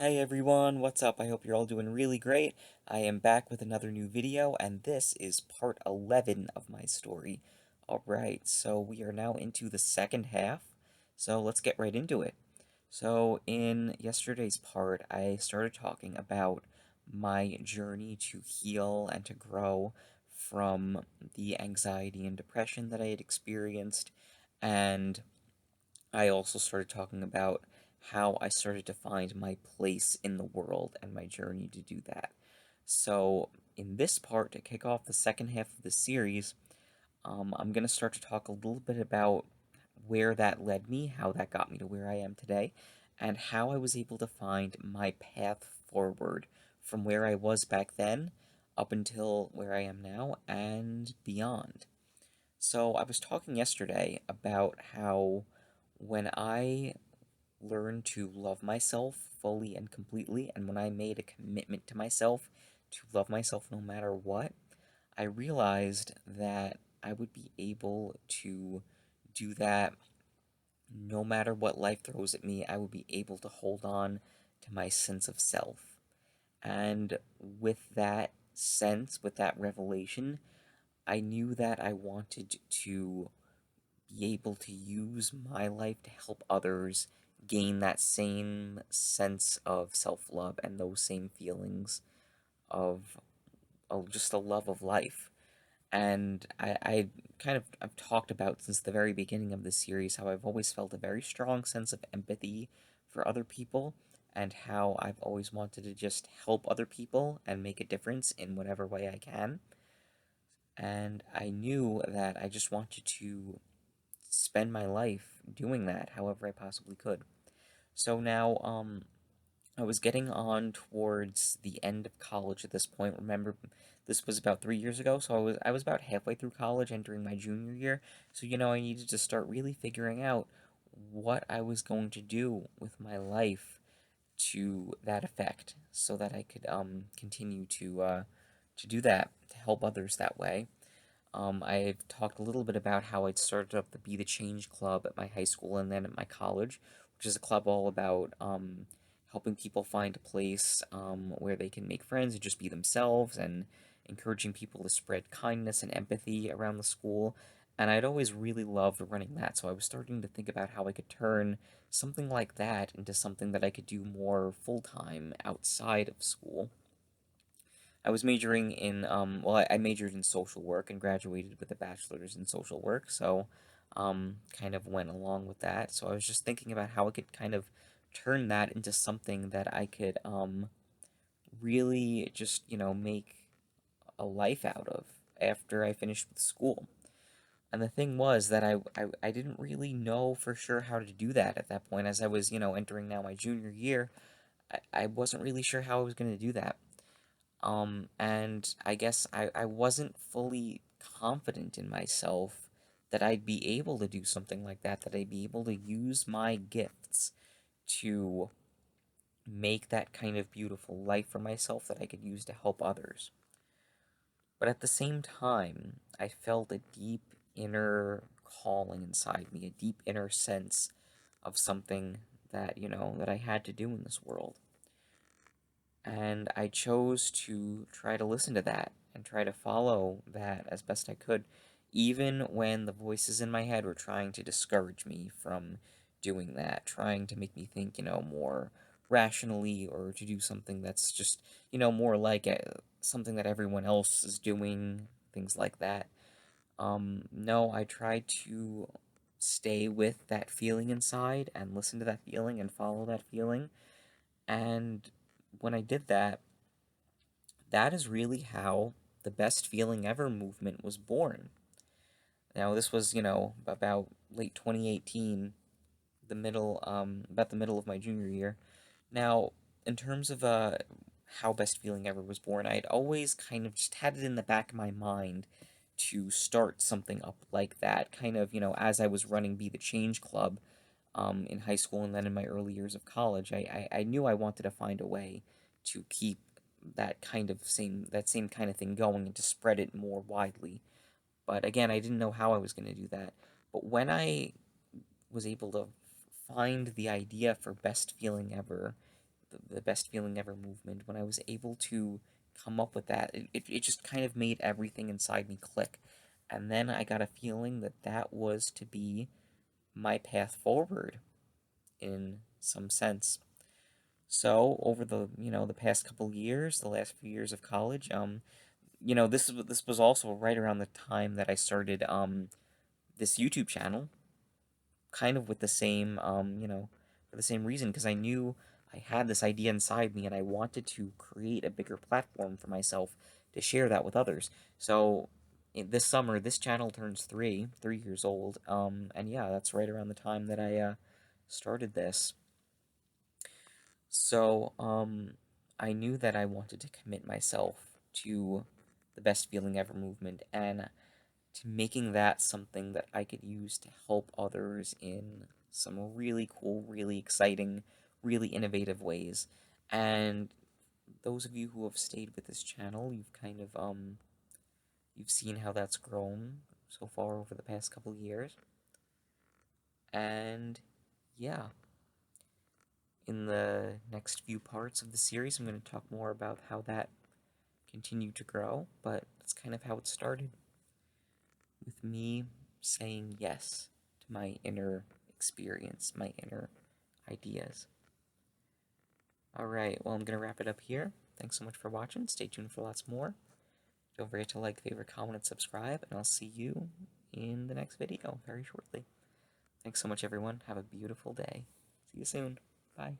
Hey everyone, what's up? I hope you're all doing really great. I am back with another new video, and this is part 11 of my story. Alright, so we are now into the second half, so let's get right into it. So, in yesterday's part, I started talking about my journey to heal and to grow from the anxiety and depression that I had experienced, and I also started talking about how I started to find my place in the world and my journey to do that. So, in this part, to kick off the second half of the series, I'm going to start to talk a little bit about where that led me, how that got me to where I am today, and how I was able to find my path forward from where I was back then up until where I am now and beyond. So, I was talking yesterday about how when I learned to love myself fully and completely, and when I made a commitment to myself to love myself no matter what, I realized that I would be able to do that no matter what life throws at me. I would be able to hold on to my sense of self. And with that sense, with that revelation, I knew that I wanted to be able to use my life to help others gain that same sense of self love and those same feelings of, just a love of life. And I kind of I've talked about since the very beginning of this series how I've always felt a very strong sense of empathy for other people, and how I've always wanted to just help other people and make a difference in whatever way I can. And I knew that I just wanted to spend my life doing that however I possibly could. So now, I was getting on towards the end of college at this point. Remember, this was about 3 years ago, so I was about halfway through college, entering my junior year. So I needed to start really figuring out what I was going to do with my life to that effect, so that I could continue to do that to help others that way. I've talked a little bit about how I'd started up the Be the Change Club at my high school and then at my college, which is a club all about helping people find a place where they can make friends and just be themselves, and encouraging people to spread kindness and empathy around the school. And I'd always really loved running that, so I was starting to think about how I could turn something like that into something that I could do more full time outside of school. I was majoring in, I majored in social work and graduated with a bachelor's in social work, so kind of went along with that. So I was just thinking about how I could kind of turn that into something that I could really just, make a life out of after I finished with school. And the thing was that I didn't really know for sure how to do that at that point, as I was, entering now my junior year. I wasn't really sure how I was going to do that. And I guess I wasn't fully confident in myself that I'd be able to do something like that, that I'd be able to use my gifts to make that kind of beautiful life for myself that I could use to help others. But at the same time, I felt a deep inner calling inside me, a deep inner sense of something that, that I had to do in this world. And I chose to try to listen to that and try to follow that as best I could, even when the voices in my head were trying to discourage me from doing that, trying to make me think, more rationally, or to do something that's just, more like something that everyone else is doing, things like that. No, I tried to stay with that feeling inside and listen to that feeling and follow that feeling. And when I did that, that is really how the Best Feeling Ever movement was born. Now, this was, about late 2018, about the middle of my junior year. Now, in terms of how Best Feeling Ever was born, I'd always kind of just had it in the back of my mind to start something up like that, kind of, as I was running Be the Change Club in high school and then in my early years of college. I knew I wanted to find a way to keep that same kind of thing going and to spread it more widely. But again, I didn't know how I was going to do that. But when I was able to find the idea for Best Feeling Ever, the best feeling ever movement, when I was able to come up with that, it just kind of made everything inside me click. And then I got a feeling that that was to be my path forward in some sense. So over the past couple years, the last few years of college, this was also right around the time that I started this YouTube channel, kind of with the same for the same reason, because I knew I had this idea inside me and I wanted to create a bigger platform for myself to share that with others. So this summer, this channel turns 3 years old. And yeah, that's right around the time that I started this. So, I knew that I wanted to commit myself to the best feeling ever movement and to making that something that I could use to help others in some really cool, really exciting, really innovative ways. And those of you who have stayed with this channel, you've kind of, you've seen how that's grown so far over the past couple years. And yeah. In the next few parts of the series, I'm going to talk more about how that continued to grow, but that's kind of how it started, with me saying yes to my inner experience, my inner ideas. Alright, well, I'm going to wrap it up here. Thanks so much for watching. Stay tuned for lots more. Don't forget to like, favorite, comment, and subscribe, and I'll see you in the next video very shortly. Thanks so much, everyone. Have a beautiful day. See you soon. Bye.